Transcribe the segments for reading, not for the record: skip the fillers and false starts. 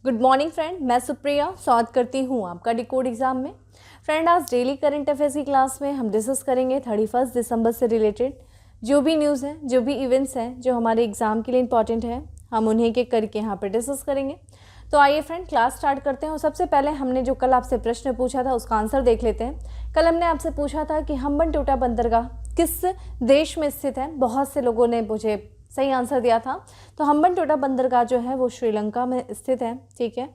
Good morning friend, मैं सुप्रिया स्वागत करती हूँ आपका डिकोड एग्जाम में। फ्रेंड, आज डेली करंट अफेयर्स की क्लास में हम डिस्कस करेंगे 31 दिसंबर से रिलेटेड जो भी न्यूज़ है, जो भी इवेंट्स हैं जो हमारे एग्ज़ाम के लिए इंपॉर्टेंट है, हम उन्हीं के करके यहाँ पर डिस्कस करेंगे। तो आइए फ्रेंड, क्लास स्टार्ट करते हैं। और सबसे पहले हमने जो कल आपसे प्रश्न पूछा था उसका आंसर देख लेते हैं। कल हमने आपसे पूछा था कि हम्बनटोटा बंदरगाह किस देश में स्थित है। बहुत से लोगों ने मुझे सही आंसर दिया था। तो हम्बनटोटा बंदरगाह जो है वो श्रीलंका में स्थित है, ठीक है।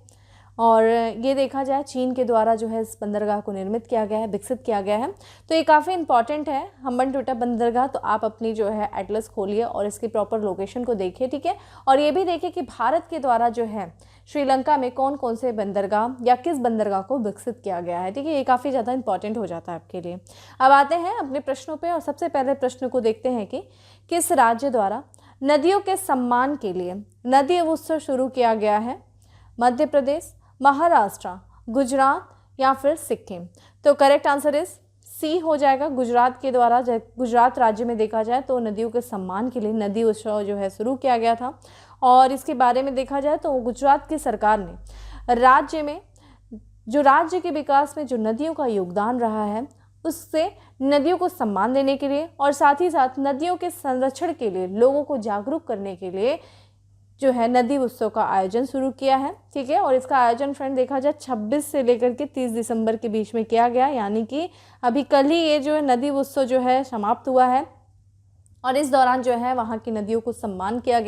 और ये देखा जाए चीन के द्वारा जो है इस बंदरगाह को निर्मित किया गया है, विकसित किया गया है। तो ये काफ़ी इंपॉर्टेंट है हम्बनटोटा बंदरगाह। तो आप अपनी जो है एटलस खोलिए और इसकी प्रॉपर लोकेशन को देखिए, ठीक है। और ये भी देखिए कि भारत के द्वारा जो है श्रीलंका में कौन कौन से बंदरगाह या किस बंदरगाह को विकसित किया गया है, ठीक है। ये काफ़ी ज़्यादा इंपॉर्टेंट हो जाता है आपके लिए। अब आते हैं अपने प्रश्नों पर और सबसे पहले प्रश्न को देखते हैं कि किस राज्य द्वारा नदियों के सम्मान के लिए नदी उत्सव शुरू किया गया है। मध्य प्रदेश, महाराष्ट्र, गुजरात या फिर सिक्किम। तो करेक्ट आंसर इज सी हो जाएगा। गुजरात के द्वारा, गुजरात राज्य में देखा जाए तो नदियों के सम्मान के लिए नदी उत्सव जो है शुरू किया गया था। और इसके बारे में देखा जाए तो गुजरात की सरकार ने राज्य के विकास में जो नदियों का योगदान रहा है उससे नदियों को सम्मान देने के लिए और साथ ही साथ नदियों के संरक्षण के लिए लोगों को जागरूक करने के लिए जो है नदी उत्सव का आयोजन शुरू किया है, ठीक है। और इसका आयोजन फ्रेंड देखा जाए 26 से लेकर के 30 दिसंबर के बीच में किया गया, यानी कि अभी कल ही ये जो है नदी उत्सव जो है समाप्त हुआ है। और इस दौरान जो है वहाँ की नदियों को सम्मानित किया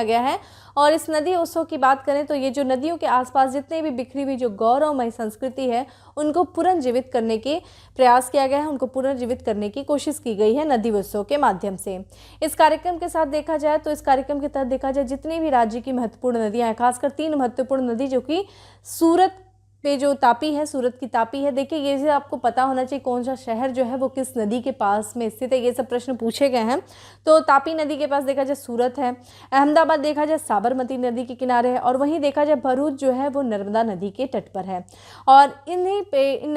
गया है। और इस नदी उत्सव की बात करें तो ये जो नदियों के आसपास जितने भी बिखरी हुई जो गौरवमय संस्कृति है उनको पुनर्जीवित करने के प्रयास किया गया है, उनको पुनर्जीवित करने की कोशिश की गई है नदी उत्सव के माध्यम से। इस कार्यक्रम के साथ देखा जाए तो इस कार्यक्रम के तहत देखा जाए जितनी भी राज्य की महत्वपूर्ण नदियाँ हैं, खासकर 3 महत्वपूर्ण नदी जो कि सूरत पे जो तापी है, सूरत की तापी है। देखिए ये से आपको पता होना चाहिए कौन सा शहर जो है वो किस नदी के पास में स्थित है। ये सब प्रश्न पूछे गए हैं। तो तापी नदी के पास देखा जाए सूरत है, अहमदाबाद देखा जाए साबरमती नदी के किनारे है, और वहीं देखा जाए भरूच जो है वो नर्मदा नदी के तट पर है। और इन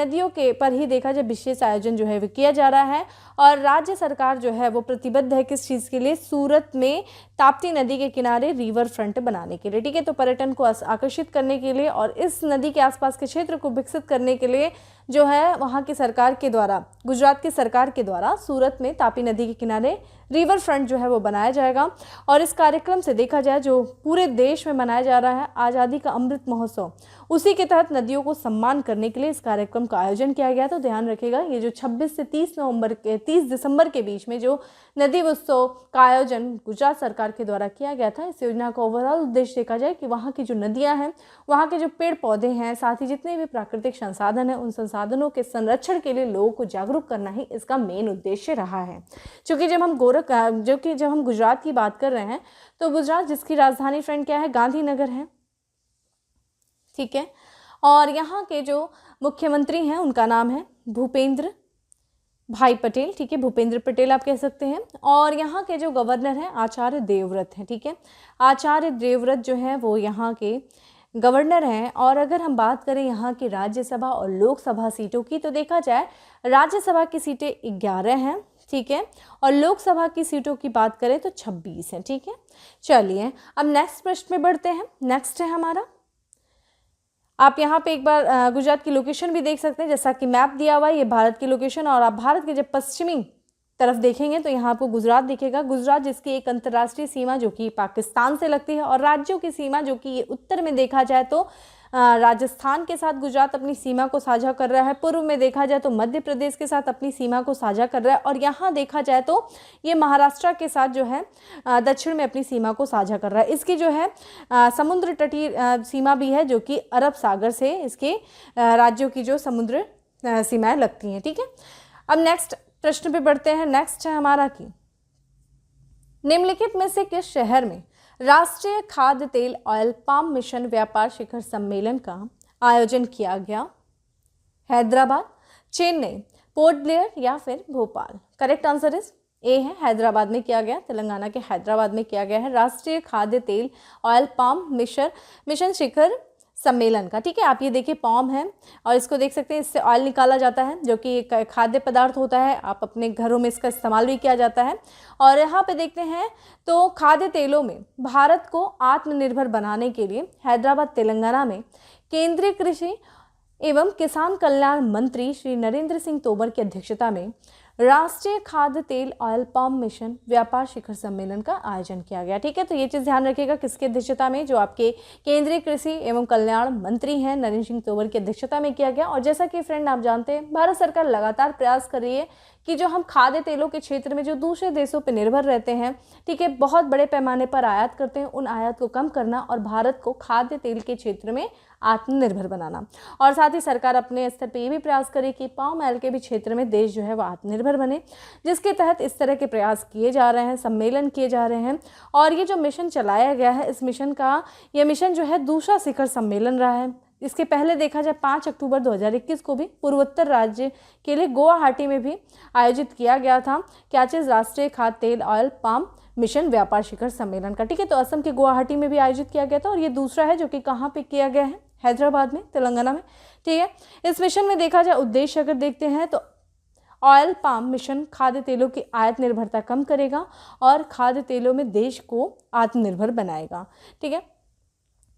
नदियों के पर ही देखा जाए विशेष आयोजन जो है वो किया जा रहा है। और राज्य सरकार जो है वो प्रतिबद्ध है किस चीज़ के लिए, सूरत में ताप्ती नदी के किनारे रिवर फ्रंट बनाने के लिए, ठीक है। तो पर्यटन को आकर्षित करने के लिए और इस नदी के आसपास के क्षेत्र को विकसित करने के लिए जो है वहाँ की सरकार के द्वारा, गुजरात की सरकार के द्वारा सूरत में तापी नदी के किनारे रिवर फ्रंट जो है वो बनाया जाएगा। और इस कार्यक्रम से देखा जाए जो पूरे देश में मनाया जा रहा है आज़ादी का अमृत महोत्सव, उसी के तहत नदियों को सम्मान करने के लिए इस कार्यक्रम का आयोजन किया गया। तो ध्यान रखिएगा ये जो 26 से 30 दिसंबर के बीच में जो नदी उत्सव का आयोजन गुजरात सरकार के द्वारा किया गया था, इस योजना का ओवरऑल उद्देश्य देखा जाए कि वहाँ की जो नदियाँ हैं, वहाँ के जो पेड़ पौधे हैं, साथ ही जितने भी प्राकृतिक संसाधन हैं, उन संसाधनों के संरक्षण के लिए लोगों को जागरूक करना ही इसका मेन उद्देश्य रहा है। क्योंकि जब हम गुजरात की बात कर रहे हैं तो गुजरात जिसकी राजधानी फ्रेंड क्या है, गांधीनगर है, ठीक है। और यहाँ के जो मुख्यमंत्री हैं उनका नाम है भूपेंद्र भाई पटेल, ठीक है, भूपेंद्र पटेल आप कह सकते हैं। और यहाँ के जो गवर्नर हैं आचार्य देवव्रत हैं, ठीक है। आचार्य देवव्रत जो है वो यहाँ के गवर्नर हैं। और अगर हम बात करें यहाँ की राज्यसभा और लोकसभा सीटों की तो देखा जाए राज्यसभा की सीटें 11 हैं, ठीक है। और लोकसभा की सीटों की बात करें तो 26 हैं, ठीक है। चलिए अब नेक्स्ट प्रश्न में बढ़ते हैं। नेक्स्ट है हमारा, आप यहाँ पे एक बार गुजरात की लोकेशन भी देख सकते हैं, जैसा कि मैप दिया हुआ है ये भारत की लोकेशन। और आप भारत के जब पश्चिमी तरफ देखेंगे तो यहाँ आपको गुजरात दिखेगा। गुजरात जिसकी एक अंतर्राष्ट्रीय सीमा जो कि पाकिस्तान से लगती है, और राज्यों की सीमा जो कि उत्तर में देखा जाए तो राजस्थान के साथ गुजरात अपनी सीमा को साझा कर रहा है। पूर्व में देखा जाए तो मध्य प्रदेश के साथ अपनी सीमा को साझा कर रहा है। और यहाँ देखा जाए तो ये महाराष्ट्र के साथ जो है दक्षिण में अपनी सीमा को साझा कर रहा है। इसकी जो है समुद्र तटीय सीमा भी है जो कि अरब सागर से इसके राज्यों की जो समुद्र सीमाएं लगती हैं, ठीक है। अब नेक्स्ट प्रश्न पे बढ़ते हैं। नेक्स्ट है हमारा कि निम्नलिखित में से किस शहर में राष्ट्रीय खाद्य तेल ऑयल पाम मिशन व्यापार शिखर सम्मेलन का आयोजन किया गया? हैदराबाद, चेन्नई, पोर्ट ब्लेयर या फिर Bhopal. Correct answer is a है, हैदराबाद में किया गया, तेलंगाना के हैदराबाद में किया गया है। राष्ट्रीय खाद्य तेल ऑयल पाम मिशन शिखर सम्मेलन का। ठीक है, आप ये देखिए पॉम है और इसको देख सकते हैं, इससे ऑयल निकाला जाता है जो कि एक खाद्य पदार्थ होता है, आप अपने घरों में इसका इस्तेमाल भी किया जाता है। और यहाँ पे देखते हैं तो खाद्य तेलों में भारत को आत्मनिर्भर बनाने के लिए हैदराबाद तेलंगाना में केंद्रीय कृषि एवं किसान कल्याण मंत्री श्री नरेंद्र सिंह तोमर की अध्यक्षता में राष्ट्रीय खाद्य तेल ऑयल पाम मिशन व्यापार शिखर सम्मेलन का आयोजन किया गया। ठीक है, तो ये चीज़ ध्यान रखिएगा किसकी अध्यक्षता में, जो आपके केंद्रीय कृषि एवं कल्याण मंत्री हैं नरेंद्र सिंह तोमर की अध्यक्षता में किया गया। और जैसा कि फ्रेंड आप जानते हैं, भारत सरकार लगातार प्रयास कर रही है कि जो हम खाद्य तेलों के क्षेत्र में जो दूसरे देशों पर निर्भर रहते हैं, ठीक है, बहुत बड़े पैमाने पर आयात करते हैं, उन आयात को कम करना और भारत को खाद्य तेल के क्षेत्र में आत्मनिर्भर बनाना। और साथ ही सरकार अपने स्तर पर ये भी प्रयास करे कि पाम ऑयल के भी क्षेत्र में देश जो है वो आत्मनिर्भर बने, जिसके तहत इस तरह के प्रयास किए जा रहे हैं, सम्मेलन किए जा रहे हैं। और ये जो मिशन चलाया गया है, इस मिशन का ये मिशन जो है दूसरा शिखर सम्मेलन रहा है। इसके पहले देखा जाए 5 अक्टूबर 2021 को भी पूर्वोत्तर राज्य के लिए गुवाहाटी में भी आयोजित किया गया था क्या चीज़, राष्ट्रीय खाद्य तेल ऑयल पाम मिशन व्यापार शिखर सम्मेलन का। ठीक है, तो असम के गुवाहाटी में भी आयोजित किया गया था और ये दूसरा है जो कि कहाँ पे किया गया है, हैदराबाद में, तेलंगाना में। ठीक है, इस मिशन में देखा जाए उद्देश्य अगर देखते हैं तो ऑयल पाम मिशन खाद्य तेलों की आयात निर्भरता कम करेगा और खाद्य तेलों में देश को आत्मनिर्भर बनाएगा। ठीक है,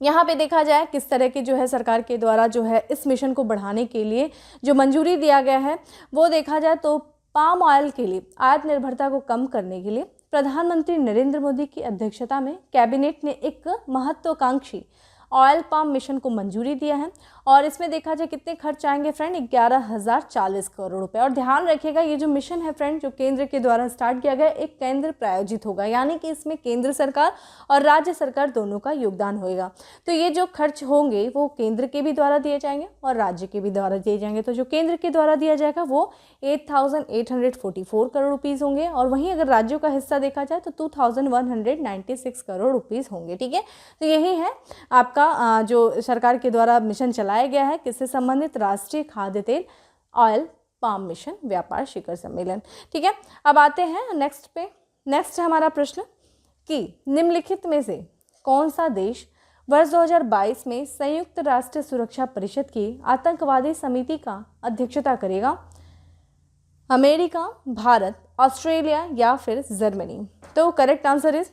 यहाँ पे देखा जाए किस तरह के जो है सरकार के द्वारा जो है इस मिशन को बढ़ाने के लिए जो मंजूरी दिया गया है, वो देखा जाए तो पाम ऑयल के लिए आयात निर्भरता को कम करने के लिए प्रधानमंत्री नरेंद्र मोदी की अध्यक्षता में कैबिनेट ने एक महत्वाकांक्षी ऑयल पाम मिशन को मंजूरी दिया है। और इसमें देखा जाए कितने खर्च आएंगे फ्रेंड, 11,040 करोड़ रुपए। और ध्यान रखिएगा ये जो मिशन है फ्रेंड, जो केंद्र के द्वारा स्टार्ट किया गया, एक केंद्र प्रायोजित होगा, यानी कि इसमें केंद्र सरकार और राज्य सरकार दोनों का योगदान होगा। तो ये जो खर्च होंगे वो केंद्र के भी द्वारा दिए जाएंगे और राज्य के भी द्वारा दिए जाएंगे। तो जो केंद्र के द्वारा दिया जाएगा वो 8,844 करोड़ रुपीज़ होंगे और वहीं अगर राज्यों का हिस्सा देखा जाए तो 2,196 करोड़ रुपीज़ होंगे। ठीक है, तो यही है आपका जो सरकार के द्वारा मिशन चलाया गया है, किससे संबंधित, राष्ट्रीय खाद्य तेल ऑयल पाम मिशन व्यापार शिखर सम्मेलन। ठीक है, अब आते हैं नेक्स्ट पे। नेक्स्ट है हमारा प्रश्न कि निम्नलिखित में से कौन सा देश वर्ष 2022 में संयुक्त राष्ट्र सुरक्षा परिषद की आतंकवादी समिति का अध्यक्षता करेगा, अमेरिका, भारत, ऑस्ट्रेलिया या फिर जर्मनी। तो करेक्ट आंसर इज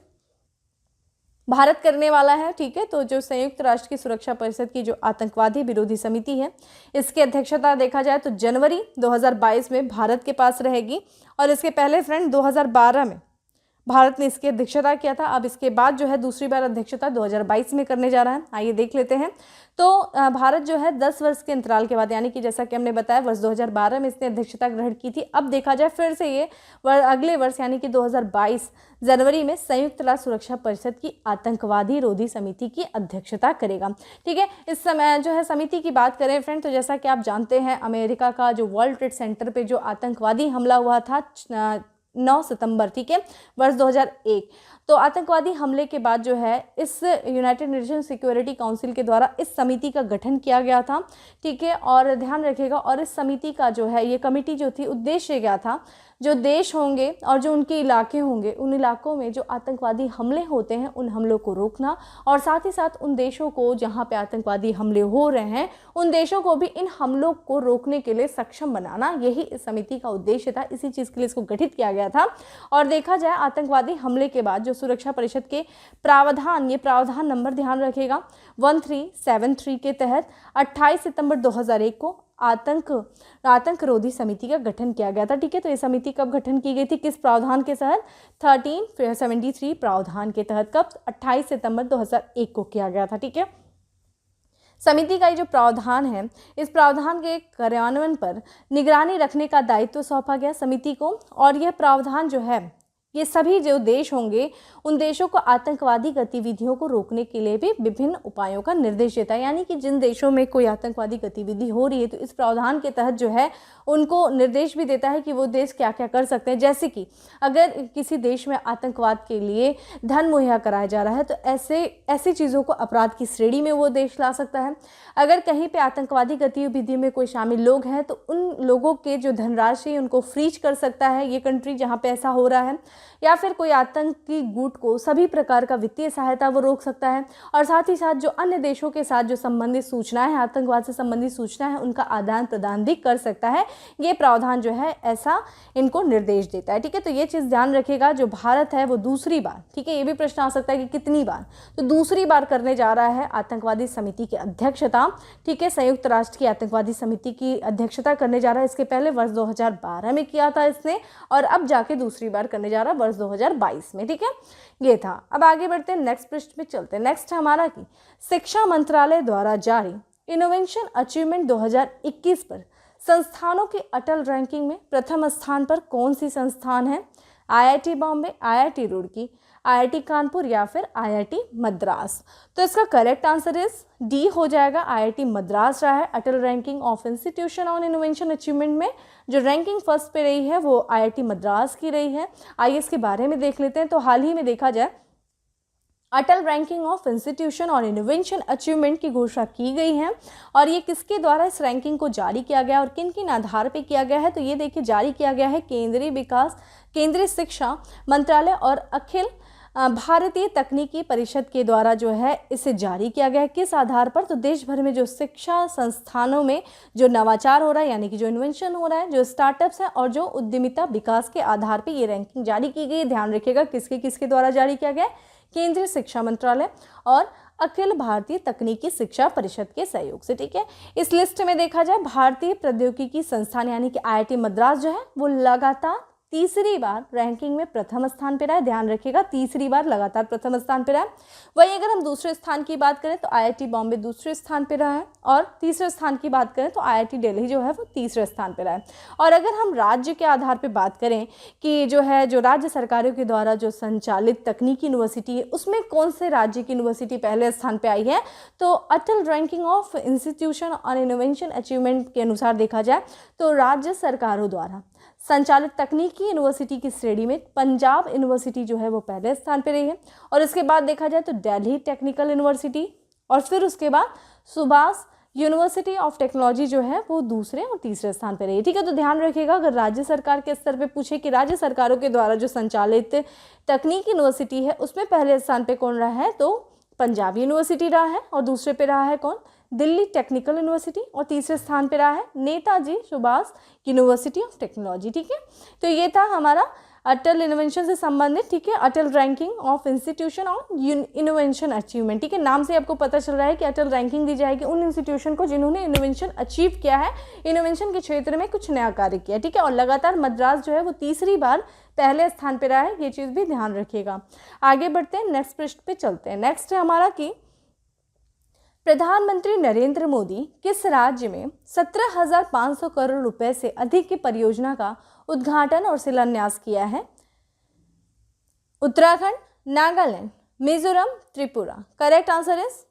भारत करने वाला है। ठीक है, तो जो संयुक्त राष्ट्र की सुरक्षा परिषद की जो आतंकवादी विरोधी समिति है, इसकी अध्यक्षता देखा जाए तो जनवरी 2022 में भारत के पास रहेगी। और इसके पहले फ्रेंड 2012 में भारत ने इसकी अध्यक्षता किया था। अब इसके बाद जो है दूसरी बार अध्यक्षता 2022 में करने जा रहा है। आइए देख लेते हैं। तो भारत जो है 10 वर्ष के अंतराल के बाद, यानी कि जैसा कि हमने बताया वर्ष 2012 में इसने अध्यक्षता ग्रहण की थी। अब देखा जाए फिर से ये अगले वर्ष यानी कि 2022 जनवरी में संयुक्त राष्ट्र सुरक्षा परिषद की आतंकवादी विरोधी समिति की अध्यक्षता करेगा। ठीक है, इस समय जो है समिति की बात करें फ्रेंड, तो जैसा कि आप जानते हैं अमेरिका का जो वर्ल्ड ट्रेड सेंटर पे जो आतंकवादी हमला हुआ था 9 सितंबर, ठीक है, वर्ष 2001, तो आतंकवादी हमले के बाद जो है इस यूनाइटेड नेशन सिक्योरिटी काउंसिल के द्वारा इस समिति का गठन किया गया था। ठीक है, और ध्यान रखिएगा, और इस समिति का जो है ये कमेटी जो थी, उद्देश्य क्या था, जो देश होंगे और जो उनके इलाके होंगे, उन इलाकों में जो आतंकवादी हमले होते हैं उन हमलों को रोकना, और साथ ही साथ उन देशों को जहां पे आतंकवादी हमले हो रहे हैं उन देशों को भी इन हमलों को रोकने के लिए सक्षम बनाना, यही इस समिति का उद्देश्य था। इसी चीज़ के लिए इसको गठित किया गया था। और देखा जाए आतंकवादी हमले के बाद जो सुरक्षा परिषद के प्रावधान, ये प्रावधान नंबर ध्यान रखेगा 1373 के तहत 28 सितंबर 2001 को आतंक रोधी समिति का गठन किया गया था। ठीक है, तो ये समिति कब गठन की गई थी, किस प्रावधान के तहत, 1373 प्रावधान के तहत। कब, 28 सितंबर 2001 को किया गया था। ठीक है, समिति का ये जो प्रावधान है, इस प्रावधान के कार्यान्वयन पर निगरानी रखने का दायित्व सौंपा गया समिति को। और यह प्रावधान जो है ये सभी जो देश होंगे उन देशों को आतंकवादी गतिविधियों को रोकने के लिए भी विभिन्न उपायों का निर्देश देता है। यानी कि जिन देशों में कोई आतंकवादी गतिविधि हो रही है तो इस प्रावधान के तहत जो है उनको निर्देश भी देता है कि वो देश क्या क्या कर सकते हैं। जैसे कि अगर किसी देश में आतंकवाद के लिए धन मुहैया कराया जा रहा है तो ऐसी चीज़ों को अपराध की श्रेणी में वो देश ला सकता है। अगर कहीं पे आतंकवादी गतिविधि में कोई शामिल लोग हैं तो उन लोगों के जो धनराशि उनको फ्रीज कर सकता है ये कंट्री जहाँ पे ऐसा हो रहा है। या फिर कोई आतंकी गुट को सभी प्रकार का वित्तीय सहायता वो रोक सकता है, और साथ ही साथ जो अन्य देशों के साथ जो संबंधित सूचनाएं हैं, आतंकवाद से संबंधित सूचना है, उनका आदान प्रदान भी कर सकता है। ये प्रावधान जो है ऐसा इनको निर्देश देता है। ठीक है, तो ये चीज़ ध्यान रखिएगा, जो भारत है वो दूसरी बार, ठीक है, ये भी प्रश्न आ सकता है कि कितनी बार, तो दूसरी बार करने जा रहा है आतंकवादी समिति की अध्यक्षता। ठीक है, संयुक्त राष्ट्र की आतंकवादी समिति की अध्यक्षता करने जा रहा है। इसके पहले वर्ष 2012 में किया था इसने, और अब जाके दूसरी बार करने जा रहा है वर्ष 2022 में। ठीक है, ये था। अब आगे बढ़ते हैं, नेक्स्ट पृष्ठ पे चलते हैं। नेक्स्ट हमारा की शिक्षा मंत्रालय द्वारा जारी इनोवेशन अचीवमेंट 2021 पर संस्थानों की अटल रैंकिंग में प्रथम स्थान पर कौन सी संस्थान है? IIT Bombay, IIT Roorkee, IIT Kanpur या फिर IIT मद्रास। तो इसका करेक्ट आंसर इज डी हो जाएगा, IIT मद्रास रहा है Atal ranking of institution on innovation achievement में। जो रैंकिंग फर्स्ट पे रही है वो IIT मद्रास की रही है। आइए इसके बारे में देख लेते हैं। तो हाल ही में देखा जाए अटल रैंकिंग ऑफ इंस्टीट्यूशन और इनोवेशन अचीवमेंट की घोषणा की गई है, और ये किसके द्वारा इस रैंकिंग को जारी किया गया और किन किन आधार पे किया गया है? तो ये देखिए जारी किया गया है केंद्रीय शिक्षा मंत्रालय और अखिल भारतीय तकनीकी परिषद के द्वारा जो है इसे जारी किया गया है। किस आधार पर? तो देश भर में जो शिक्षा संस्थानों में जो नवाचार हो रहा है, यानी कि जो इन्वेंशन हो रहा है, जो स्टार्टअप्स है और जो उद्यमिता विकास के आधार पर ये रैंकिंग जारी की गई है। ध्यान रखिएगा किसके द्वारा जारी किया गया है? केंद्रीय शिक्षा मंत्रालय और अखिल भारतीय तकनीकी शिक्षा परिषद के सहयोग से। ठीक है, इस लिस्ट में देखा जाए भारतीय प्रौद्योगिकी संस्थान यानी कि IIT मद्रास जो है वो लगातार तीसरी बार रैंकिंग में प्रथम स्थान पे रहा है। ध्यान रखिएगा, तीसरी बार लगातार प्रथम स्थान पे रहा है। वहीं अगर हम दूसरे स्थान की बात करें तो IIT बॉम्बे दूसरे स्थान पे रहा है, और तीसरे स्थान की बात करें तो IIT दिल्ली जो है वो तीसरे स्थान पे रहा है। और अगर हम राज्य के आधार पे बात करें कि जो है जो राज्य सरकारों के द्वारा जो संचालित तकनीकी यूनिवर्सिटी है उसमें कौन से राज्य की यूनिवर्सिटी पहले स्थान पर आई है, तो Atal ranking of institution on innovation achievement के अनुसार देखा जाए तो राज्य सरकारों द्वारा संचालित तकनीकी यूनिवर्सिटी की श्रेणी में पंजाब यूनिवर्सिटी जो है वो पहले स्थान पे रही है, और इसके बाद देखा जाए तो दिल्ली टेक्निकल यूनिवर्सिटी, और फिर उसके बाद सुभाष यूनिवर्सिटी ऑफ टेक्नोलॉजी जो है वो दूसरे और तीसरे स्थान पे रही है। ठीक है, तो ध्यान रखिएगा अगर राज्य सरकार के स्तर पे पूछे कि राज्य सरकारों के द्वारा जो संचालित तकनीकी यूनिवर्सिटी है उसमें पहले स्थान पे कौन रहा है, तो पंजाब यूनिवर्सिटी रहा है, और दूसरे पे रहा है कौन, दिल्ली टेक्निकल यूनिवर्सिटी, और तीसरे स्थान पे रहा है Netaji Subhash university of technology. ठीक है, तो ये था हमारा अटल इनोवेशन से संबंधित। ठीक है, Atal ranking of institution on innovation achievement. ठीक है, नाम से आपको पता चल रहा है कि अटल रैंकिंग दी जाएगी उन इंस्टीट्यूशन को जिन्होंने इनोवेशन अचीव किया है, इनोवेशन के क्षेत्र में कुछ नया कार्य किया। ठीक है, और लगातार मद्रास जो है वो तीसरी बार पहले स्थान पर रहा है, ये चीज़ भी ध्यान रखिएगा। आगे बढ़ते हैं, नेक्स्ट पृष्ठ पे चलते हैं। नेक्स्ट है हमारा कि प्रधानमंत्री नरेंद्र मोदी किस राज्य में 17,500 करोड़ रुपए से अधिक की परियोजना का उद्घाटन और शिलान्यास किया है? Uttarakhand, Nagaland, Mizoram, Tripura. Correct answer is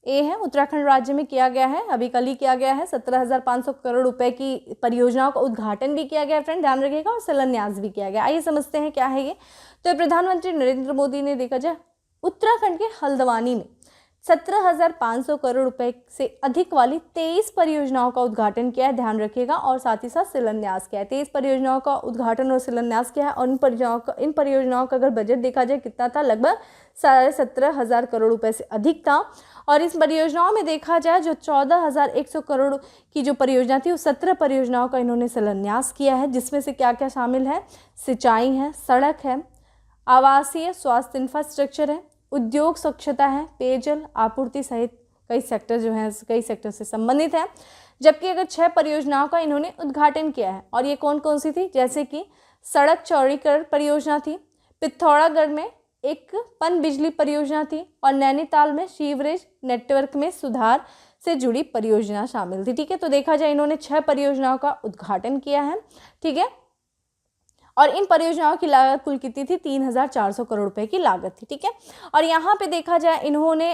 a है, उत्तराखंड राज्य में किया गया है, अभी कल ही किया गया है। 17,500 करोड़ रुपए की परियोजनाओं का उद्घाटन भी किया गया फ्रेंड, ध्यान रखिएगा, और शिलान्यास भी किया गया। आइए समझते हैं क्या है ये। तो प्रधानमंत्री नरेंद्र मोदी ने देखा जाए उत्तराखंड के हल्द्वानी में 17,500 करोड़ रुपए से अधिक वाली 23 परियोजनाओं का उद्घाटन किया है, ध्यान रखिएगा, और साथ ही साथ शिलान्यास किया है। 23 परियोजनाओं का उद्घाटन और शिलान्यास किया है, और इन परियोजनाओं का अगर बजट देखा जाए कितना था, लगभग 17,500 करोड़ रुपए से अधिक था। और इस परियोजनाओं में देखा जाए जो 14,100 करोड़ की जो परियोजना थी, वो 17 परियोजनाओं का इन्होंने शिलान्यास किया है, जिसमें से क्या क्या शामिल है, सिंचाई है, सड़क है, आवासीय स्वास्थ्य इंफ्रास्ट्रक्चर है, उद्योग स्वच्छता है, पेयजल आपूर्ति सहित कई सेक्टर जो हैं कई सेक्टर से संबंधित है। जबकि अगर 6 परियोजनाओं का इन्होंने उद्घाटन किया है, और ये कौन कौन सी थी, जैसे कि सड़क चौड़ीकरण परियोजना थी, पिथौरागढ़ में एक पन बिजली परियोजना थी, और नैनीताल में सीवरेज नेटवर्क में सुधार से जुड़ी परियोजना शामिल थी। ठीक है, तो देखा जाए इन्होंने 6 परियोजनाओं का उद्घाटन किया है। ठीक है, और इन परियोजनाओं की लागत कुल कितनी थी, 3,400 करोड़ रुपए की लागत थी। ठीक है, और यहाँ पे देखा जाए इन्होंने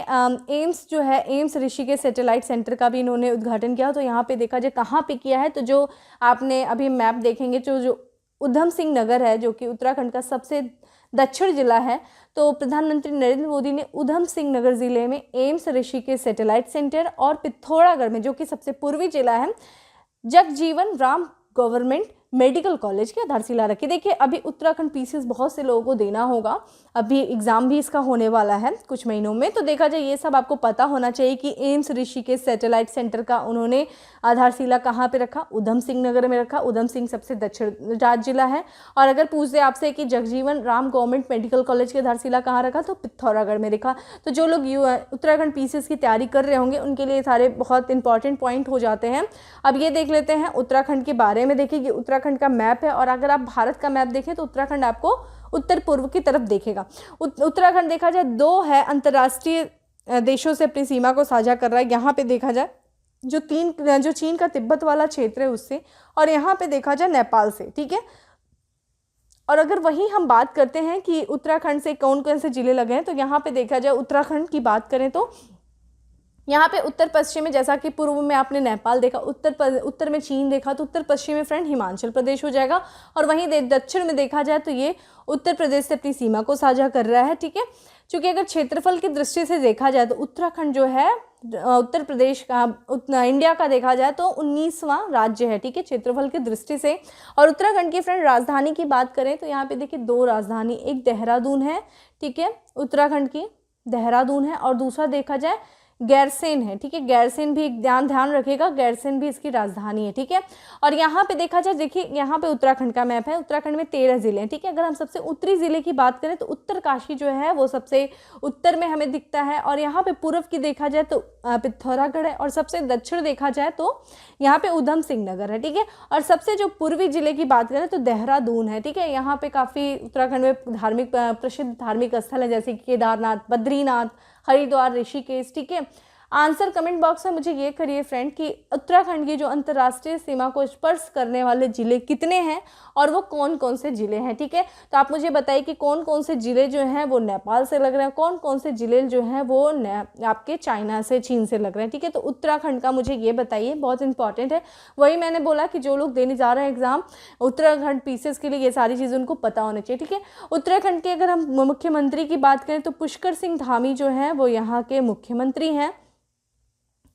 एम्स जो है, एम्स ऋषिकेश सैटेलाइट सेंटर का भी इन्होंने उद्घाटन किया। तो यहाँ पे देखा जाए कहाँ पे किया है, तो जो आपने अभी मैप देखेंगे जो उधम सिंह नगर है, जो कि उत्तराखंड का सबसे दक्षिण जिला है, तो प्रधानमंत्री नरेंद्र मोदी ने उधम सिंह नगर जिले में एम्स ऋषिकेश सैटेलाइट सेंटर, और पिथौरागढ़ में जो कि सबसे पूर्वी जिला है, Jagjivan Ram government medical college की आधारशिला रखी। देखिए अभी उत्तराखंड पीसीएस बहुत से लोगों को देना होगा, अभी एग्ज़ाम भी इसका होने वाला है कुछ महीनों में, तो देखा जाए ये सब आपको पता होना चाहिए कि एम्स ऋषिकेश सैटेलाइट सेंटर का उन्होंने आधारशिला कहाँ पे रखा, उधम सिंह नगर में रखा। उधम सिंह सबसे दक्षिण राज्य जिला है। और अगर पूछ दे आपसे कि Jagjivan Ram government medical college की आधारशिला कहाँ रखा, तो पिथौरागढ़ में रखा। तो जो लोग उत्तराखंड पीसीएस की तैयारी कर रहे होंगे उनके लिए सारे बहुत इंपॉर्टेंट पॉइंट हो जाते हैं। अब ये देख लेते हैं उत्तराखंड के बारे में। देखिए ये उत्तराखंड का मैप है, और अगर आप भारत का मैप देखें तो उत्तराखंड आपको उत्तर पूर्व की तरफ देखेगा। उत्तराखंड देखा जाए 2 है अंतर्राष्ट्रीय देशों से अपनी सीमा को साझा कर रहा है। यहाँ पे देखा जाए जो चीन का तिब्बत वाला क्षेत्र है उससे, और यहाँ पे देखा जाए नेपाल से, ठीक है। और अगर वहीं हम बात करते हैं कि उत्तराखंड से कौन कौन से जिले लगे हैं, तो यहाँ पे देखा जाए उत्तराखंड की बात करें तो यहाँ पे उत्तर पश्चिम में, जैसा कि पूर्व में आपने नेपाल देखा, उत्तर में चीन देखा, तो उत्तर पश्चिम में फ्रेंड हिमाचल प्रदेश हो जाएगा। और वहीं दक्षिण में देखा जाए तो ये उत्तर प्रदेश से अपनी सीमा को साझा कर रहा है, ठीक है। क्योंकि अगर क्षेत्रफल की दृष्टि से देखा जाए तो उत्तराखंड जो है उत्तर प्रदेश का इंडिया का देखा जाए तो 19वां राज्य है, ठीक है, क्षेत्रफल की दृष्टि से। और उत्तराखंड की फ्रेंड राजधानी की बात करें तो यहाँ पे देखिए 2 राजधानी, एक देहरादून है, ठीक है, उत्तराखंड की देहरादून है, और दूसरा देखा जाए गैरसेन है, ठीक है। गैरसेन भी ध्यान रखिएगा, गैरसेन भी इसकी राजधानी है, ठीक है। और यहाँ पे देखा जाए, देखिए यहाँ पे उत्तराखंड का मैप है। उत्तराखंड में 13 जिले हैं, ठीक है। अगर हम सबसे उत्तरी जिले की बात करें तो उत्तरकाशी जो है वो सबसे उत्तर में हमें दिखता है। और यहाँ पे पूर्व की देखा जाए तो पिथौरागढ़ है, और सबसे दक्षिण देखा जाए तो यहाँ पे उधम सिंह नगर है, ठीक है। और सबसे जो पूर्वी जिले की बात करें तो देहरादून है, ठीक है। यहाँ पे काफ़ी उत्तराखंड में प्रसिद्ध धार्मिक स्थल है, जैसे कि केदारनाथ, बद्रीनाथ, हरिद्वार, ऋषिकेश, ठीक है। आंसर कमेंट बॉक्स में मुझे ये करिए फ्रेंड कि उत्तराखंड की जो अंतर्राष्ट्रीय सीमा को स्पर्श करने वाले जिले कितने हैं और वो कौन कौन से जिले हैं, ठीक है। तो आप मुझे बताइए कि कौन कौन से जिले जो हैं वो नेपाल से लग रहे हैं, कौन कौन से जिले जो हैं वो आपके चाइना से, चीन से लग रहे हैं, ठीक है। तो उत्तराखंड का मुझे ये बताइए, बहुत इंपॉर्टेंट है। वही मैंने बोला कि जो लोग देने जा रहे हैं एग्जाम उत्तराखंड पीसीएस के लिए, ये सारी चीज़ें उनको पता होनी चाहिए, ठीक है। उत्तराखंड के अगर हम मुख्यमंत्री की बात करें तो पुष्कर सिंह धामी जो हैं वो यहाँ के मुख्यमंत्री हैं,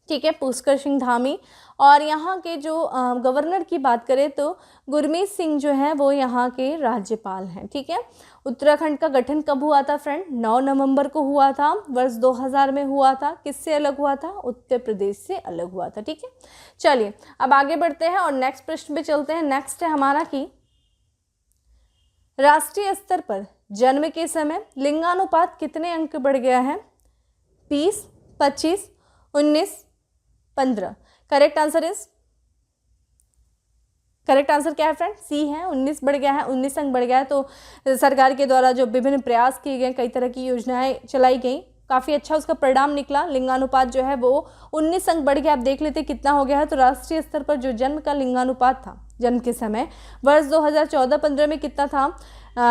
ठीक है, पुष्कर सिंह धामी। और यहाँ के जो गवर्नर की बात करें तो गुरमीत सिंह जो है वो यहाँ के राज्यपाल हैं, ठीक है। उत्तराखंड का गठन कब हुआ था फ्रेंड? 9 नवंबर को हुआ था, वर्ष 2000 में हुआ था। किससे अलग हुआ था? उत्तर प्रदेश से अलग हुआ था, ठीक है। चलिए अब आगे बढ़ते हैं और नेक्स्ट प्रश्न पे चलते हैं। नेक्स्ट है हमारा कि राष्ट्रीय स्तर पर जन्म के समय लिंगानुपात कितने अंक बढ़ गया है? 20, 25, 19, 15। करेक्ट आंसर क्या है फ्रेंड? सी है, 19 बढ़ गया है, 19 अंक बढ़ गया है। तो सरकार के द्वारा जो विभिन्न प्रयास किए गए, कई तरह की योजनाएं चलाई गई, काफ़ी अच्छा उसका परिणाम निकला। लिंगानुपात जो है वो 19 अंक बढ़ गया। आप देख लेते कितना हो गया है। तो राष्ट्रीय स्तर पर जो जन्म का लिंगानुपात था जन्म के समय वर्ष 2014-15 में कितना था?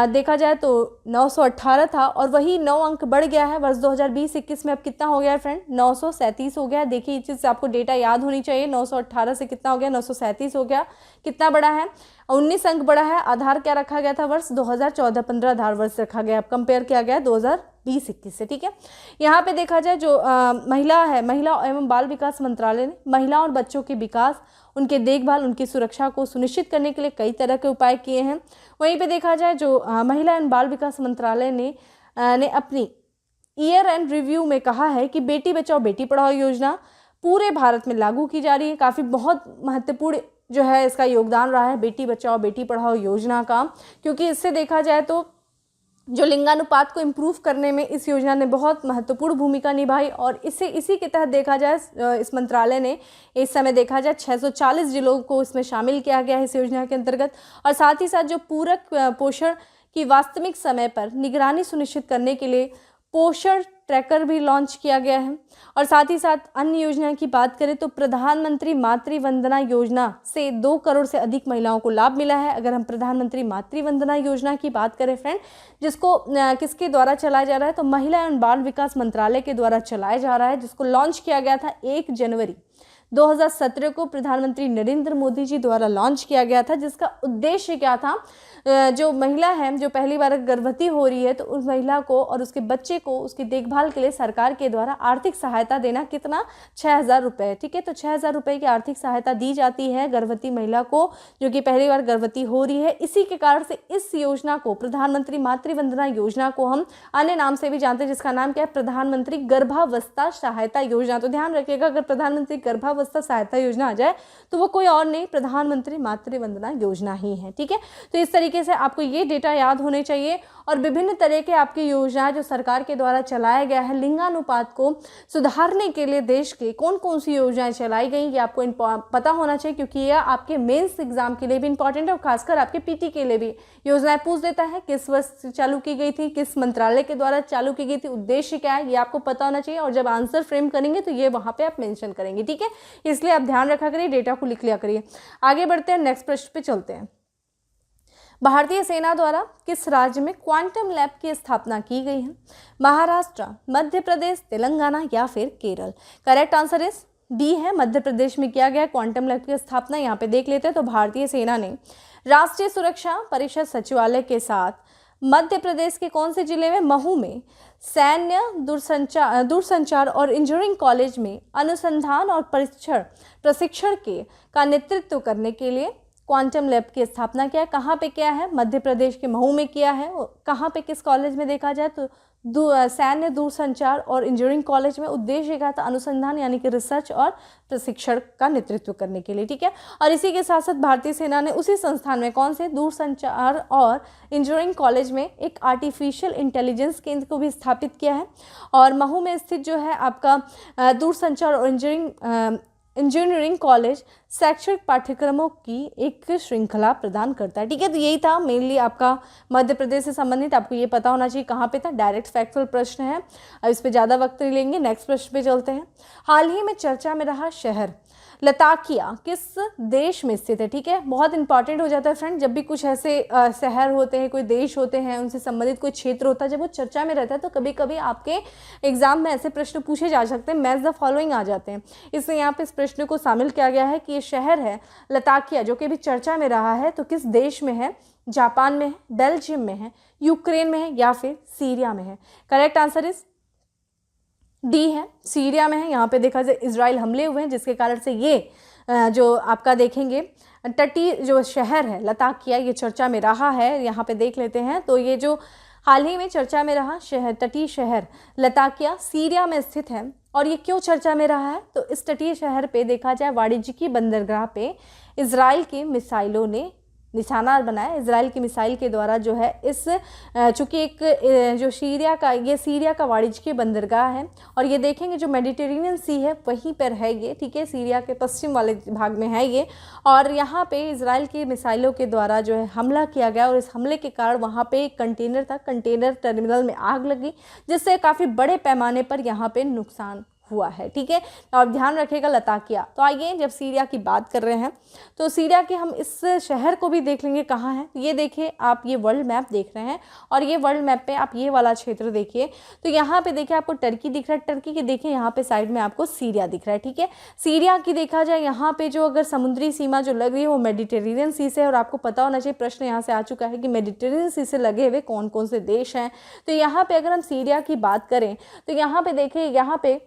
देखा जाए तो 918 था, और वही 9 अंक बढ़ गया है वर्ष 2020-21 में। अब कितना हो गया है फ्रेंड? 937 हो गया है। देखिए इस चीज़ से आपको डेटा याद होनी चाहिए। 918 से कितना हो गया? 937 हो गया। कितना बड़ा है? 19 अंक बढ़ा है। आधार क्या रखा गया था? वर्ष 2014-15 आधार वर्ष रखा गया। अब कंपेयर किया गया 2020-21 से, ठीक है। यहाँ पे देखा जाए जो महिला है, महिला एवं बाल विकास मंत्रालय ने महिला और बच्चों के विकास, उनके देखभाल, उनकी सुरक्षा को सुनिश्चित करने के लिए कई तरह के उपाय किए हैं। वहीं पे देखा जाए जो महिला एवं बाल विकास मंत्रालय ने अपनी ईयर एंड रिव्यू में कहा है कि बेटी बचाओ बेटी पढ़ाओ योजना पूरे भारत में लागू की जा रही है। काफ़ी बहुत महत्वपूर्ण जो है इसका योगदान रहा है बेटी बचाओ बेटी पढ़ाओ योजना का, क्योंकि इससे देखा जाए तो जो लिंगानुपात को इम्प्रूव करने में इस योजना ने बहुत महत्वपूर्ण भूमिका निभाई। और इसी के तहत देखा जाए इस मंत्रालय ने इस समय देखा जाए 640 जिलों को इसमें शामिल किया गया है इस योजना के अंतर्गत। और साथ ही साथ जो पूरक पोषण की वास्तविक समय पर निगरानी सुनिश्चित करने के लिए पोषण ट्रैकर भी लॉन्च किया गया है। और साथ ही साथ अन्य योजना की बात करें तो प्रधानमंत्री मातृ वंदना योजना से 2 करोड़ से अधिक महिलाओं को लाभ मिला है। अगर हम प्रधानमंत्री मातृ वंदना योजना की बात करें फ्रेंड, जिसको किसके द्वारा चलाया जा रहा है? तो महिला एवं बाल विकास मंत्रालय के द्वारा चलाया जा रहा है, जिसको लॉन्च किया गया था 1 जनवरी 2017 को प्रधानमंत्री नरेंद्र मोदी जी द्वारा लॉन्च किया गया था। जिसका उद्देश्य क्या था? जो महिला है जो पहली बार गर्भवती हो रही है तो उस महिला को और उसके बच्चे को उसकी देखभाल के लिए सरकार के द्वारा आर्थिक सहायता देना कितना 6,000 रुपये। ठीक है, तो 6,000 रुपये की आर्थिक सहायता दी जाती है गर्भवती महिला को जो कि पहली बार गर्भवती हो रही है। इसी के कारण से इस योजना को प्रधानमंत्री मातृ वंदना योजना को हम अन्य नाम से भी जानते हैं, जिसका नाम क्या है, प्रधानमंत्री गर्भावस्था सहायता योजना। तो ध्यान रखिएगा, अगर प्रधानमंत्री गर्भावस्था सहायता योजना आ जाए तो वो कोई और नहीं, प्रधानमंत्री मातृ वंदना योजना ही है। ठीक है, तो इस तरीके से आपको ये डेटा याद होने चाहिए। और विभिन्न तरह के आपकी योजनाएं जो सरकार के द्वारा चलाया गया है लिंगानुपात को सुधारने के लिए देश के कौन कौन सी योजनाएं चलाई गई, ये आपको पता होना चाहिए, क्योंकि यह आपके मेंस एग्जाम के लिए भी इंपॉर्टेंट है और खासकर आपके पीटी के लिए भी योजनाएं पूछ देता है। किस वर्ष चालू की गई थी, किस मंत्रालय के द्वारा चालू की गई थी, उद्देश्य क्या है, ये आपको पता होना चाहिए। और जब आंसर फ्रेम करेंगे तो ये वहां पे आप मेंशन करेंगे। ठीक है, इसलिए आप ध्यान रखा करिए, डेटा को लिख लिया करिए। आगे बढ़ते हैं, नेक्स्ट प्रश्न पे चलते हैं। भारतीय सेना द्वारा किस राज्य में क्वांटम लैब की स्थापना की गई है? महाराष्ट्र, मध्य प्रदेश, तेलंगाना या फिर Kerala? Correct answer is D है, मध्य प्रदेश में किया गया क्वांटम लैब की स्थापना। यहाँ पे देख लेते हैं, तो भारतीय सेना ने राष्ट्रीय सुरक्षा परिषद सचिवालय के साथ मध्य प्रदेश के कौन से जिले में, महू में सैन्य दूरसंचार और इंजीनियरिंग कॉलेज में अनुसंधान और प्रशिक्षण का नेतृत्व करने के लिए क्वांटम लैब की स्थापना किया है। कहाँ पे किया है? मध्य प्रदेश के महू में किया है। कहाँ पे, किस कॉलेज में देखा जाए तो सैन्य दूरसंचार और इंजीनियरिंग कॉलेज में। उद्देश्य क्या था? अनुसंधान यानी कि रिसर्च और प्रशिक्षण का नेतृत्व करने के लिए। ठीक है, और इसी के साथ साथ भारतीय सेना ने उसी संस्थान में कौन से दूरसंचार और इंजीनियरिंग कॉलेज में एक आर्टिफिशियल इंटेलिजेंस केंद्र को भी स्थापित किया है। और महू में स्थित जो है आपका दूरसंचार और इंजीनियरिंग कॉलेज शैक्षणिक पाठ्यक्रमों की एक श्रृंखला प्रदान करता है। ठीक है, तो यही था मेनली आपका मध्य प्रदेश से संबंधित, आपको ये पता होना चाहिए कहाँ पे था। डायरेक्ट फैक्चुअल प्रश्न है, अब इस पे ज़्यादा वक्त नहीं लेंगे। नेक्स्ट प्रश्न पे चलते हैं। हाल ही में चर्चा में रहा शहर लताकिया किस देश में स्थित है? ठीक है, बहुत इंपॉर्टेंट हो जाता है फ्रेंड, जब भी कुछ ऐसे शहर होते हैं, कोई देश होते हैं, उनसे संबंधित कोई क्षेत्र होता है, जब वो चर्चा में रहता है तो कभी कभी आपके एग्जाम में ऐसे प्रश्न पूछे जा सकते हैं, मैच द फॉलोइंग आ जाते हैं। इसलिए यहाँ पे इस प्रश्न को शामिल किया गया है कि ये शहर है लताकिया जो कि अभी चर्चा में रहा है, तो किस देश में है? जापान में है, बेल्जियम में है, यूक्रेन में है या फिर सीरिया में है? करेक्ट आंसर इज डी है, सीरिया में है। यहाँ पे देखा जाए इजराइल हमले हुए हैं, जिसके कारण से ये जो आपका देखेंगे तटीय जो शहर है लताकिया, ये चर्चा में रहा है। यहाँ पे देख लेते हैं, तो ये जो हाल ही में चर्चा में रहा शहर, तटीय शहर लताकिया सीरिया में स्थित है। और ये क्यों चर्चा में रहा है? तो इस तटीय शहर पे देखा जाए वाणिज्यिक बंदरगाह पे इजराइल की मिसाइलों ने निशाना बनाया। इजराइल की मिसाइल के द्वारा जो है इस चूँकि एक जो सीरिया का वाणिज्यिक बंदरगाह है, और ये देखेंगे जो मेडिटेरेनियन सी है वहीं पर है ये। ठीक है, सीरिया के पश्चिम वाले भाग में है ये, और यहाँ पे इजराइल की मिसाइलों के द्वारा जो है हमला किया गया, और इस हमले के कारण वहाँ पे एक कंटेनर था, कंटेनर टर्मिनल में आग लगी, जिससे काफ़ी बड़े पैमाने पर यहाँ पे नुकसान हुआ है। ठीक है, और ध्यान रखिएगा लताकिया। तो आइए, जब सीरिया की बात कर रहे हैं तो सीरिया के हम इस शहर को भी देख लेंगे कहाँ है। ये देखिए, आप ये वर्ल्ड मैप देख रहे हैं, और ये वर्ल्ड मैप पे आप ये वाला क्षेत्र देखिए, तो यहाँ पे देखिए आपको टर्की दिख रहा है, टर्की के देखिए यहाँ पे साइड में आपको सीरिया दिख रहा है। ठीक है, सीरिया की देखा जाए यहाँ पे जो अगर समुद्री सीमा जो लग रही है वो मेडिटेरेनियन सी से, और आपको पता होना चाहिए, प्रश्न यहाँ से आ चुका है कि मेडिटेरेनियन सी से लगे हुए कौन कौन से देश हैं। तो यहाँ पे अगर हम सीरिया की बात करें तो यहाँ पे देखिए, यहाँ पे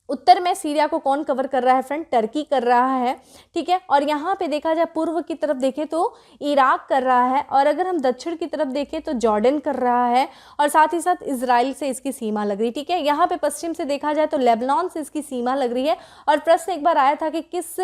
उत्तर में सीरिया को कौन कवर कर रहा है फ्रेंड? टर्की कर रहा है। ठीक है, और यहाँ पे देखा जाए पूर्व की तरफ देखें तो इराक कर रहा है, और अगर हम दक्षिण की तरफ देखें तो जॉर्डन कर रहा है, और साथ ही साथ इजराइल से इसकी सीमा लग रही है। ठीक है, यहाँ पे पश्चिम से देखा जाए तो लेबनान से इसकी सीमा लग रही है। और प्रश्न एक बार आया था कि किस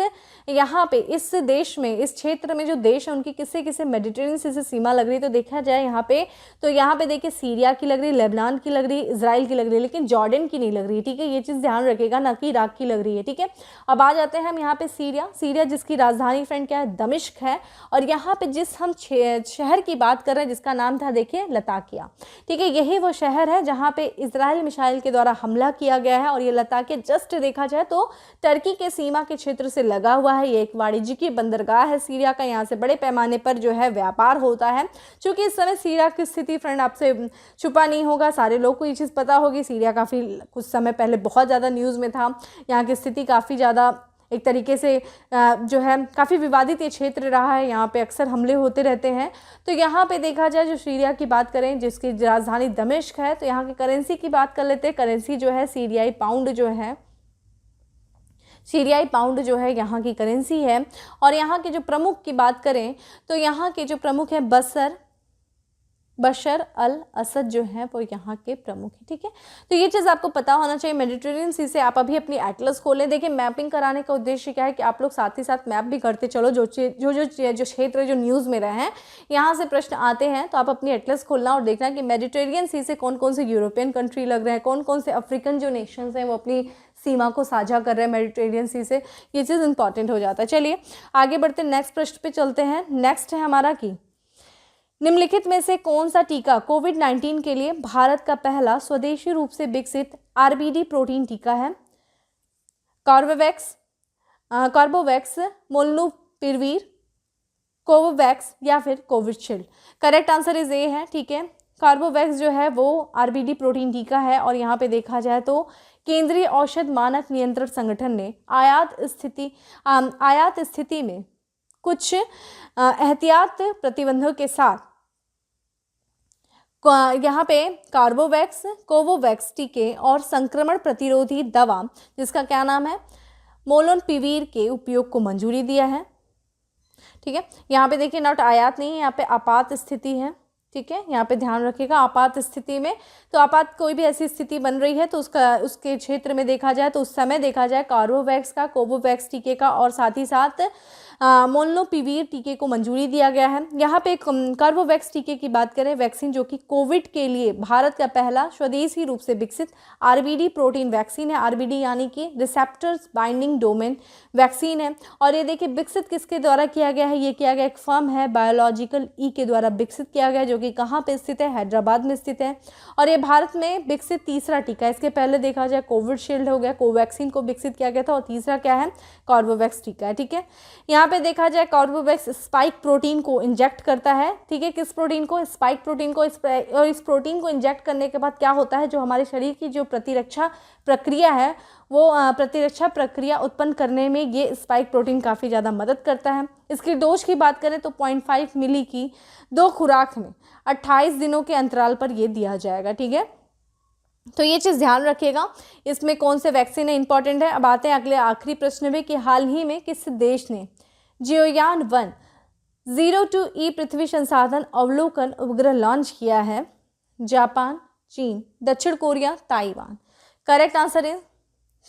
यहाँ पे इस देश में, इस क्षेत्र में जो देश है उनकी किससे किससे मेडिटेरेनियन से सीमा लग रही है? तो देखा जाए यहाँ पे, तो यहाँ पे देखिए सीरिया की लग रही है, लेबनान की लग रही है, इजराइल की लग रही है, लेकिन जॉर्डन की नहीं लग रही है। ठीक है, ये चीज़ ध्यान रखिएगा, ना कि इराक की लग रही है। ठीक है, अब आ जाते हैं हम यहाँ पे सीरिया जिसकी राजधानी फ्रेंड क्या है? दमिश्क है। और यहाँ पे जिस हम शहर की बात कर रहे हैं जिसका नाम था देखिए लताकिया। ठीक है, यही वो शहर है जहाँ पे इजराइल मिसाइल के द्वारा हमला किया गया है, और ये लताकिया जस्ट देखा जाए तो टर्की के सीमा के क्षेत्र से लगा हुआ है। ये एक वाणिज्यिक बंदरगाह है सीरिया का, यहाँ से बड़े पैमाने पर जो है व्यापार होता है। चूँकि इस समय सीरिया की स्थिति फ्रेंड आपसे छुपा नहीं होगा, सारे लोग को ये चीज़ पता होगी, सीरिया काफ़ी कुछ समय पहले बहुत ज़्यादा न्यूज़ में था। यहाँ की स्थिति काफ़ी ज़्यादा एक तरीके से जो है काफ़ी विवादित ये क्षेत्र रहा है, यहाँ पे अक्सर हमले होते रहते हैं। तो यहाँ पे देखा जाए जो सीरिया की बात करें जिसकी राजधानी दमिश्क है, तो यहाँ की करेंसी की बात कर लेते हैं। करेंसी जो है सीरियाई पाउंड जो है, सीरियाई पाउंड जो है यहाँ की करेंसी है। और यहाँ के जो प्रमुख की बात करें तो यहाँ के जो प्रमुख हैं बशर अल असद जो है वो यहाँ के प्रमुख हैं। ठीक है, तो ये चीज़ आपको पता होना चाहिए। मेडिटेरेनियन सी से आप अभी अपनी एटलस खोलें। देखिए मैपिंग कराने का उद्देश्य क्या है कि आप लोग साथ ही साथ मैप भी करते चलो। जो क्षेत्र जो न्यूज़ में रहे हैं यहाँ से प्रश्न आते हैं, तो आप अपनी एटलस खोलना और देखना कि मेडिटेरेनियन सी से कौन कौन से यूरोपियन कंट्री लग रहे हैं, कौन कौन से अफ्रीकन जो नेशंस हैं वो अपनी सीमा को साझा कर रहे हैं मेडिटेरेनियन सी से। ये चीज़ इंपॉर्टेंट हो जाता है। चलिए आगे बढ़ते नेक्स्ट प्रश्न पे चलते हैं। नेक्स्ट है हमारा कि निम्नलिखित में से कौन सा टीका कोविड-19 के लिए भारत का पहला स्वदेशी रूप से विकसित आरबीडी प्रोटीन टीका है? कार्बोवैक्स, मोलनुपिरवीर, कोवोवैक्स या फिर Covishield? Correct answer is a है। ठीक है, कार्बोवैक्स जो है वो आरबीडी प्रोटीन टीका है। और यहाँ पे देखा जाए तो केंद्रीय औषध मानक नियंत्रण संगठन ने आयात स्थिति में कुछ एहतियात प्रतिबंधों के साथ यहाँ पे कार्बोवैक्स, कोवोवैक्स टीके और संक्रमण प्रतिरोधी दवा जिसका क्या नाम है मोलनुपिरवीर के उपयोग को मंजूरी दिया है। ठीक है, यहाँ पे देखिए नॉट आयात नहीं है, यहाँ पे आपात स्थिति है। ठीक है, यहाँ पे ध्यान रखिएगा आपात स्थिति में, तो आपात कोई भी ऐसी स्थिति बन रही है तो उसके क्षेत्र में देखा जाए तो उस समय देखा जाए कार्बोवैक्स का, कोवोवैक्स टीके का और साथ ही साथ मोलनुपिरवीर टीके को मंजूरी दिया गया है। यहाँ पे कार्बोवैक्स टीके की बात करें, वैक्सीन जो कि कोविड के लिए भारत का पहला स्वदेशी रूप से विकसित आरबीडी प्रोटीन वैक्सीन है। आरबीडी यानी कि रिसेप्टर्स बाइंडिंग डोमेन वैक्सीन है। और ये देखिए विकसित किसके द्वारा किया गया है? ये किया गया एक फर्म है बायोलॉजिकल ई के द्वारा विकसित किया गया, जो कि कहाँ पे स्थित है? हैदराबाद में स्थित है। और ये भारत में विकसित तीसरा टीका है। इसके पहले देखा जाए कोविशील्ड हो गया, कोवैक्सीन को विकसित किया गया था, और तीसरा क्या है? कार्बोवैक्स टीका है। ठीक है, यहाँ पे देखा जाए कार्बोवैक्स स्पाइक प्रोटीन को इंजेक्ट करता है। ठीक है, किस प्रोटीन को? स्पाइक प्रोटीन को। और इस प्रोटीन को इंजेक्ट करने के बाद क्या होता है? जो हमारे शरीर की जो प्रतिरक्षा प्रक्रिया है वो प्रतिरक्षा प्रक्रिया उत्पन्न करने में ये स्पाइक प्रोटीन काफ़ी ज़्यादा मदद करता है। इसकी डोज की बात करें तो 0.5 मिली की 2 खुराक में 28 दिनों के अंतराल पर ये दिया जाएगा। ठीक है, तो ये चीज़ ध्यान रखिएगा। इसमें कौन से वैक्सीन है इंपॉर्टेंट है। अब आते हैं अगले आखिरी प्रश्न में कि हाल ही में किस देश ने जियोयान-1 02E पृथ्वी संसाधन अवलोकन उपग्रह लॉन्च किया है? जापान, चीन, दक्षिण कोरिया, ताइवान? करेक्ट आंसर है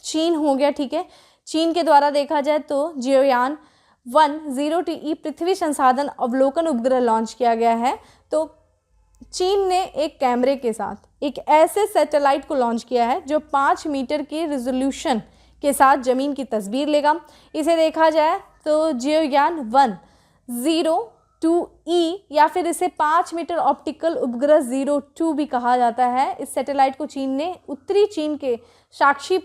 चीन हो गया। ठीक है, चीन के द्वारा देखा जाए तो जियोयान-1 02E पृथ्वी संसाधन अवलोकन उपग्रह लॉन्च किया गया है। तो चीन ने एक कैमरे के साथ एक ऐसे सैटेलाइट को लॉन्च किया है जो 5 मीटर के रिजोल्यूशन के साथ ज़मीन की तस्वीर लेगा। इसे देखा जाए तो जियोयान-1 02E या फिर इसे 5 मीटर ऑप्टिकल उपग्रह 02 भी कहा जाता है। इस सैटेलाइट को चीन ने उत्तरी चीन के शाक्सी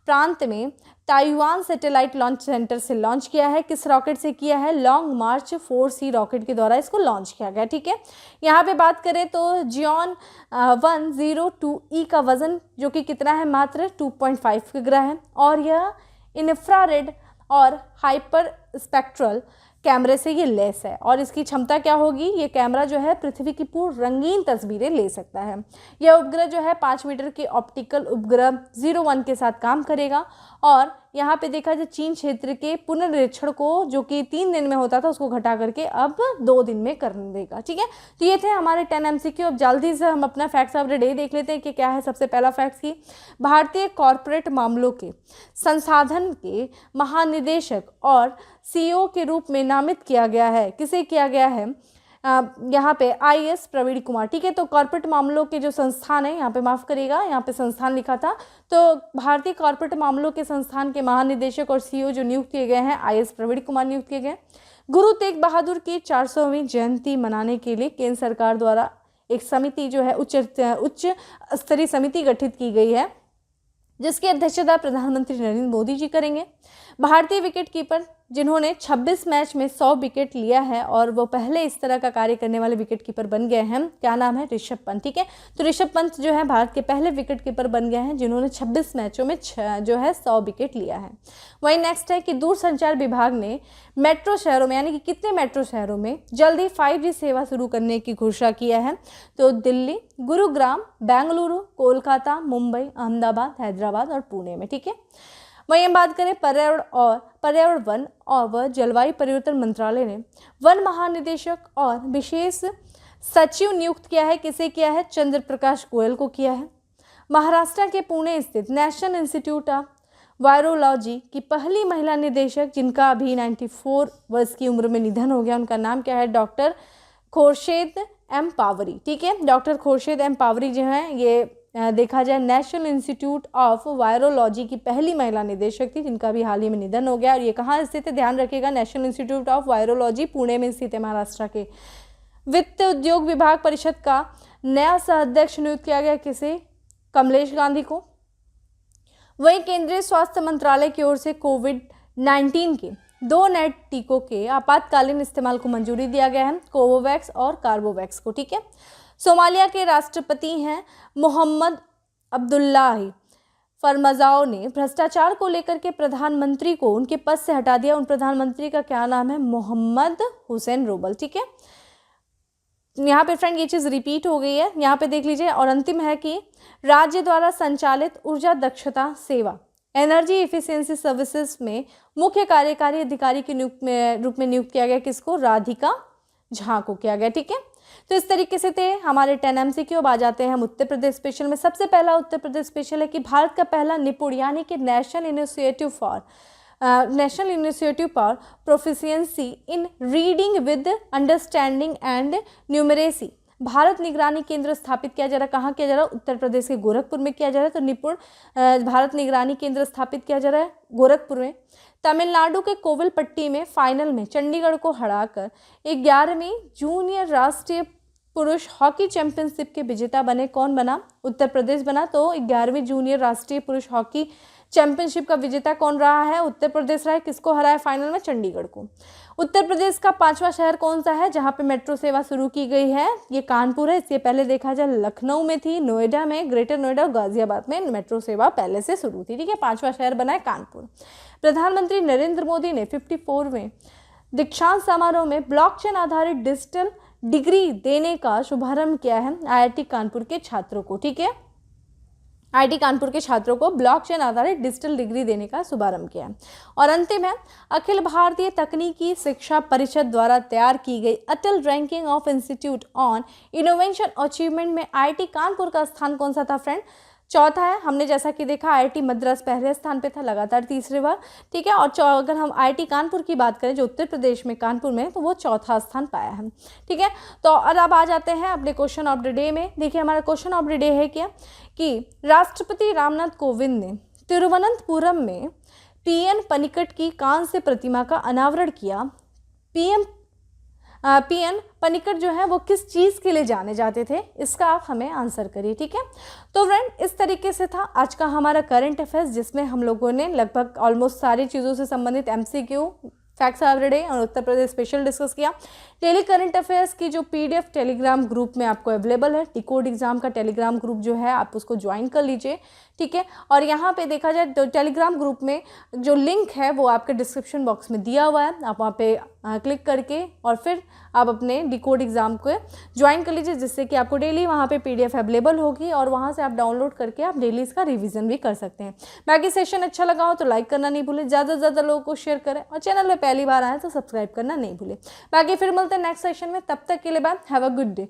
प्रांत में ताइवान सैटेलाइट लॉन्च सेंटर से लॉन्च किया है। किस रॉकेट से किया है? लॉन्ग मार्च 4C रॉकेट के द्वारा इसको लॉन्च किया गया। ठीक है, यहाँ पे बात करें तो जियोयान-1 02E का वजन जो कि कितना है? मात्र 2.5 किलोग्राम है। और यह इंफ्रारेड और हाइपर स्पेक्ट्रल कैमरे से ये लेस है। और इसकी क्षमता क्या होगी? ये कैमरा जो है पृथ्वी की पूर्ण रंगीन तस्वीरें ले सकता है। यह उपग्रह जो है 5 मीटर के ऑप्टिकल उपग्रह 01 के साथ काम करेगा। और यहाँ पे देखा जाए चीन क्षेत्र के पुनर्निरीक्षण को जो कि 3 दिन में होता था उसको घटा करके अब 2 दिन में कर देगा। ठीक है, तो ये थे हमारे 10 MCQ। अब जल्दी से हम अपना फैक्ट्स ऑफ द डे देख लेते हैं कि क्या है। सबसे पहला फैक्ट्स की भारतीय कॉरपोरेट मामलों के संसाधन के महानिदेशक और CEO के रूप में नामित किया गया है। किसे किया गया है? यहाँ पे IAS प्रवीण कुमार। ठीक है, तो कॉर्पोरेट मामलों के जो संस्थान है, यहाँ पे माफ़ करिएगा, यहाँ पे संस्थान लिखा था, तो भारतीय कॉर्पोरेट मामलों के संस्थान के महानिदेशक और CEO जो नियुक्त किए गए हैं IAS प्रवीण कुमार नियुक्त किए गए। गुरु तेग बहादुर की 400वीं जयंती मनाने के लिए केंद्र सरकार द्वारा एक समिति जो है उच्च स्तरीय समिति गठित की गई है, जिसकी अध्यक्षता प्रधानमंत्री नरेंद्र मोदी जी करेंगे। भारतीय विकेट कीपर जिन्होंने 26 मैच में 100 विकेट लिया है और वो पहले इस तरह का कार्य करने वाले विकेट कीपर बन गए हैं। क्या नाम है? ऋषभ पंत। ठीक है, तो ऋषभ पंत जो है भारत के पहले विकेट कीपर बन गए हैं जिन्होंने 26 मैचों में जो है 100 विकेट लिया है। वहीं नेक्स्ट है कि दूरसंचार विभाग ने मेट्रो शहरों में, यानी कि कितने मेट्रो शहरों में जल्दी 5G सेवा शुरू करने की घोषणा किया है? तो दिल्ली, गुरुग्राम, बेंगलुरु, कोलकाता, मुंबई, अहमदाबाद, हैदराबाद और पुणे में। ठीक है, वहीं हम बात करें पर्यावरण वन और जलवायु परिवर्तन मंत्रालय ने वन महानिदेशक और विशेष सचिव नियुक्त किया है। किसे किया है? चंद्र प्रकाश गोयल को किया है। महाराष्ट्र के पुणे स्थित नेशनल इंस्टीट्यूट ऑफ वायरोलॉजी की पहली महिला निदेशक, जिनका अभी 94 वर्ष की उम्र में निधन हो गया, उनका नाम क्या है? Doctor Khurshid M Pavri. ठीक है, डॉक्टर खुर्शीद एम पावरी जो है ये देखा जाए नेशनल इंस्टीट्यूट ऑफ वायरोलॉजी की पहली महिला निदेशक थी, जिनका भी हाल ही में निधन हो गया। और ये कहाँ स्थित है? ध्यान रखिएगा, national institute of virology Pune में स्थित है, महाराष्ट्र के। वित्त उद्योग विभाग परिषद का नया सह-अध्यक्ष नियुक्त किया गया। किसे? कमलेश गांधी को। वहीं केंद्रीय स्वास्थ्य मंत्रालय की ओर से कोविड-19 के 2 नए टीकों के आपातकालीन इस्तेमाल को मंजूरी दिया गया है, कोवोवैक्स और कार्बोवैक्स को। ठीक है, सोमालिया के राष्ट्रपति हैं मोहम्मद अब्दुल्लाह फरमाजाओ ने भ्रष्टाचार को लेकर के प्रधानमंत्री को उनके पद से हटा दिया। उन प्रधानमंत्री का क्या नाम है? मोहम्मद हुसैन रोबल। ठीक है, यहाँ पे फ्रेंड ये चीज़ रिपीट हो गई है, यहाँ पे देख लीजिए। और अंतिम है कि राज्य द्वारा संचालित ऊर्जा दक्षता सेवा एनर्जी एफिशिएंसी सर्विसेज में मुख्य कार्यकारी अधिकारी के रूप में नियुक्त किया गया। किसको? राधिका झा को किया गया। ठीक है, तो इस तरीके से थे हमारे 10 MCQ। अब आ जाते हैं हम उत्तर प्रदेश स्पेशल में। सबसे पहला उत्तर प्रदेश स्पेशल है कि भारत का पहला निपुण, यानी कि national initiative for proficiency in reading with understanding and numeracy, Bharat निगरानी केंद्र स्थापित किया जा रहा है। कहाँ किया जा रहा है? उत्तर प्रदेश के गोरखपुर में किया जा रहा है। तो निपुण भारत निगरानी केंद्र स्थापित किया जा रहा है गोरखपुर में। तमिलनाडु के कोविलपट्टी में फाइनल में चंडीगढ़ को हराकर 11वीं जूनियर राष्ट्रीय पुरुष हॉकी चैंपियनशिप के विजेता बने। कौन बना? उत्तर प्रदेश बना। तो 11वीं जूनियर राष्ट्रीय पुरुष हॉकी चैंपियनशिप का विजेता कौन रहा है? उत्तर प्रदेश रहा है। किसको हराया फाइनल में? चंडीगढ़ को। उत्तर प्रदेश का 5वां शहर कौन सा है जहां पे मेट्रो सेवा शुरू की गई है? ये कानपुर है। इससे पहले देखा जाए लखनऊ में थी, नोएडा में, ग्रेटर नोएडा और गाजियाबाद में मेट्रो सेवा पहले से शुरू थी। ठीक है, 5वां शहर बना है कानपुर। प्रधानमंत्री नरेंद्र मोदी ने 54वें दीक्षांत समारोह में ब्लॉकचेन आधारित डिजिटल डिग्री देने का शुभारंभ किया है IIT कानपुर के छात्रों को। ठीक है, IIT कानपुर के छात्रों को ब्लॉकचेन आधारित डिजिटल डिग्री देने का शुभारंभ किया है। और अंतिम है अखिल भारतीय तकनीकी शिक्षा परिषद द्वारा तैयार की गई Atal ranking of institute on innovation achievement में IIT कानपुर का स्थान कौन सा था फ्रेंड? चौथा है। हमने जैसा कि देखा IIT मद्रास पहले स्थान पे था, लगातार तीसरी बार। ठीक है, और अगर हम IIT कानपुर की बात करें जो उत्तर प्रदेश में कानपुर में, तो वो चौथा स्थान पाया है। ठीक है, तो और अब आ जाते हैं अपने क्वेश्चन ऑफ द डे में। देखिए हमारा क्वेश्चन ऑफ द डे है क्या कि राष्ट्रपति रामनाथ कोविंद ने तिरुवनंतपुरम में PN पनिकट की कांस्य प्रतिमा का अनावरण किया। PN पनिकट जो है वो किस चीज़ के लिए जाने जाते थे? इसका आप हमें आंसर करिए। ठीक है, तो फ्रेंड इस तरीके से था आज का हमारा करंट अफेयर्स, जिसमें हम लोगों ने लगभग ऑलमोस्ट सारी चीज़ों से संबंधित MCQ, facts of the day और उत्तर प्रदेश स्पेशल डिस्कस किया। डेली करंट अफेयर्स की जो PDF टेलीग्राम ग्रुप में आपको अवेलेबल है, डिकोड एग्जाम का टेलीग्राम ग्रुप जो है आप उसको ज्वाइन कर लीजिए। ठीक है, और यहाँ पे देखा जाए तो टेलीग्राम ग्रुप में जो लिंक है वो आपके डिस्क्रिप्शन बॉक्स में दिया हुआ है। आप वहाँ पे क्लिक करके और फिर आप अपने डिकोड एग्जाम को ज्वाइन कर लीजिए, जिससे कि आपको डेली वहाँ पे PDF अवेलेबल होगी और वहाँ से आप डाउनलोड करके आप डेली इसका रिवीजन भी कर सकते हैं। बाकी सेशन अच्छा लगा हो तो लाइक करना नहीं भूलें, ज़्यादा से ज़्यादा लोगों को शेयर करें और चैनल में पहली बार आए तो सब्सक्राइब करना नहीं भूलें। बाकी फिर मिलते हैं नेक्स्ट सेशन में, तब तक के लिए bye, have a good day,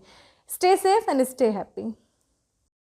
stay safe and stay happy.